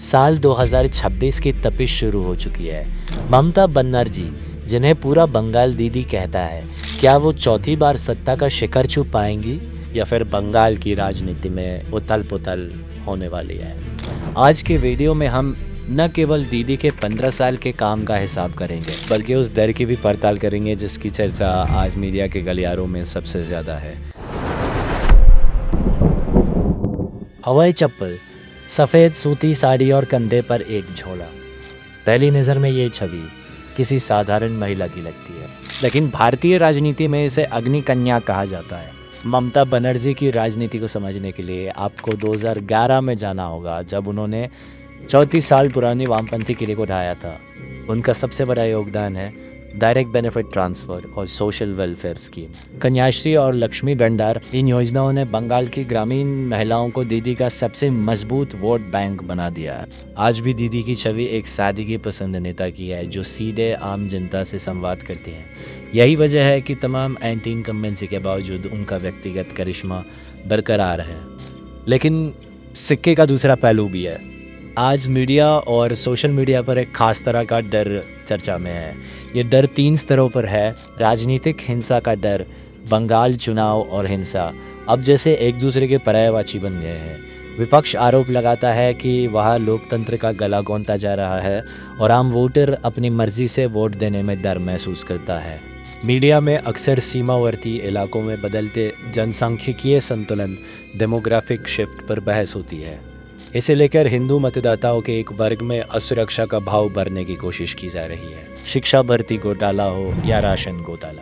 साल 2026 की तपिश शुरू हो चुकी है। ममता बनर्जी, जिन्हें पूरा बंगाल दीदी कहता है, क्या वो चौथी बार सत्ता का शिखर छू पाएंगी या फिर बंगाल की राजनीति में उथल पुथल होने वाली है? आज के वीडियो में हम न केवल दीदी के 15 साल के काम का हिसाब करेंगे, बल्कि उस दर की भी पड़ताल करेंगे जिसकी चर्चा आज मीडिया के गलियारों में सबसे ज़्यादा है। हवाई चप्पल, सफ़ेद सूती साड़ी और कंधे पर एक झोला। पहली नज़र में ये छवि किसी साधारण महिला की लगती है, लेकिन भारतीय राजनीति में इसे अग्नि कन्या कहा जाता है। ममता बनर्जी की राजनीति को समझने के लिए आपको 2011 में जाना होगा, जब उन्होंने 34 साल पुरानी वामपंथी किले को ढाया था। उनका सबसे बड़ा योगदान है डायरेक्ट बेनिफिट ट्रांसफ़र और सोशल वेलफेयर स्कीम। कन्याश्री और लक्ष्मी भंडार, इन योजनाओं ने बंगाल की ग्रामीण महिलाओं को दीदी का सबसे मजबूत वोट बैंक बना दिया है। आज भी दीदी की छवि एक सादगी पसंद नेता की है, जो सीधे आम जनता से संवाद करते हैं। यही वजह है कि तमाम एंटी इनकम्बेंसी के बावजूद उनका व्यक्तिगत करिश्मा बरकरार है। लेकिन सिक्के का दूसरा पहलू भी है। आज मीडिया और सोशल मीडिया पर एक ख़ास तरह का डर चर्चा में है। ये डर 3 स्तरों पर है। राजनीतिक हिंसा का डर, बंगाल चुनाव और हिंसा अब जैसे एक दूसरे के पर्यायवाची बन गए हैं। विपक्ष आरोप लगाता है कि वह लोकतंत्र का गला घोंटा जा रहा है और आम वोटर अपनी मर्जी से वोट देने में डर महसूस करता है। मीडिया में अक्सर सीमावर्ती इलाकों में बदलते जनसांख्यिकीय संतुलन, डेमोग्राफिक शिफ्ट पर बहस होती है। इसे लेकर हिंदू मतदाताओं के एक वर्ग में असुरक्षा का भाव भरने की कोशिश की जा रही है। शिक्षा भर्ती घोटाला हो या राशन घोटाला,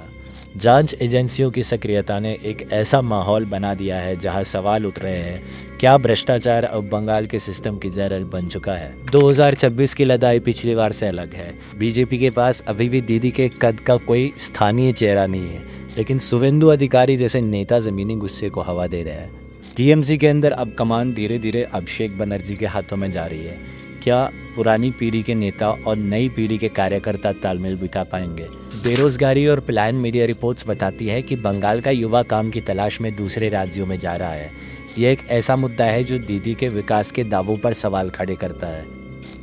जांच एजेंसियों की सक्रियता ने एक ऐसा माहौल बना दिया है जहां सवाल उठ रहे हैं, क्या भ्रष्टाचार अब बंगाल के सिस्टम की जड़ बन चुका है? 2026 की लड़ाई पिछली बार से अलग है। बीजेपी के पास अभी भी दीदी के कद का कोई स्थानीय चेहरा नहीं है, लेकिन शुवेंदु अधिकारी जैसे नेता ज़मीनी गुस्से को हवा दे रहे हैं। टीएमसी के अंदर अब कमान धीरे धीरे अभिषेक बनर्जी के हाथों में जा रही है। क्या पुरानी पीढ़ी के नेता और नई पीढ़ी के कार्यकर्ता तालमेल बिठा पाएंगे? बेरोजगारी और पलायन, मीडिया रिपोर्ट्स बताती है कि बंगाल का युवा काम की तलाश में दूसरे राज्यों में जा रहा है। यह एक ऐसा मुद्दा है जो दीदी के विकास के दावों पर सवाल खड़े करता है।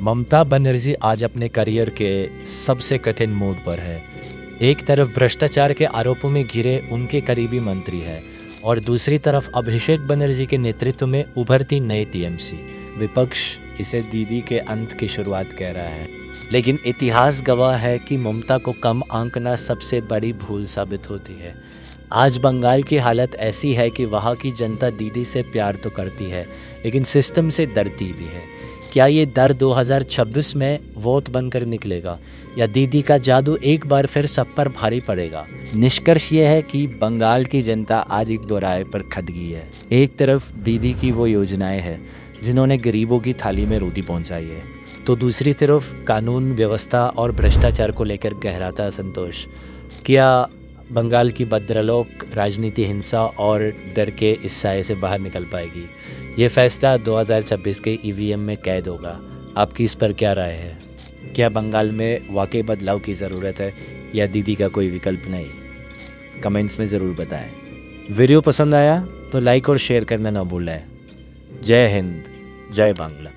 ममता बनर्जी आज अपने करियर के सबसे कठिन मोड़ पर है। एक तरफ भ्रष्टाचार के आरोपों में घिरे उनके करीबी मंत्री है और दूसरी तरफ अभिषेक बनर्जी के नेतृत्व में उभरती नई टीएमसी। विपक्ष इसे दीदी के अंत की शुरुआत कह रहा है, लेकिन इतिहास गवाह है कि ममता को कम आंकना सबसे बड़ी भूल साबित होती है। आज बंगाल की हालत ऐसी है कि वहाँ की जनता दीदी से प्यार तो करती है, लेकिन सिस्टम से डरती भी है। क्या ये डर 2026 में वोट बनकर निकलेगा या दीदी का जादू एक बार फिर सब पर भारी पड़ेगा? निष्कर्ष ये है कि बंगाल की जनता आज एक दोराहे पर खट गई है। एक तरफ दीदी की वो योजनाएं हैं जिन्होंने गरीबों की थाली में रोटी पहुंचाई है, तो दूसरी तरफ कानून व्यवस्था और भ्रष्टाचार को लेकर गहराता असंतोष। क्या बंगाल की बदरलोक राजनीति हिंसा और डर के इस साये से बाहर निकल पाएगी? ये फैसला 2026 के ईवीएम में कैद होगा। आपकी इस पर क्या राय है? क्या बंगाल में वाकई बदलाव की ज़रूरत है या दीदी का कोई विकल्प नहीं? कमेंट्स में ज़रूर बताएं। वीडियो पसंद आया तो लाइक और शेयर करना ना भूलें। जय हिंद, जय बांग्ला।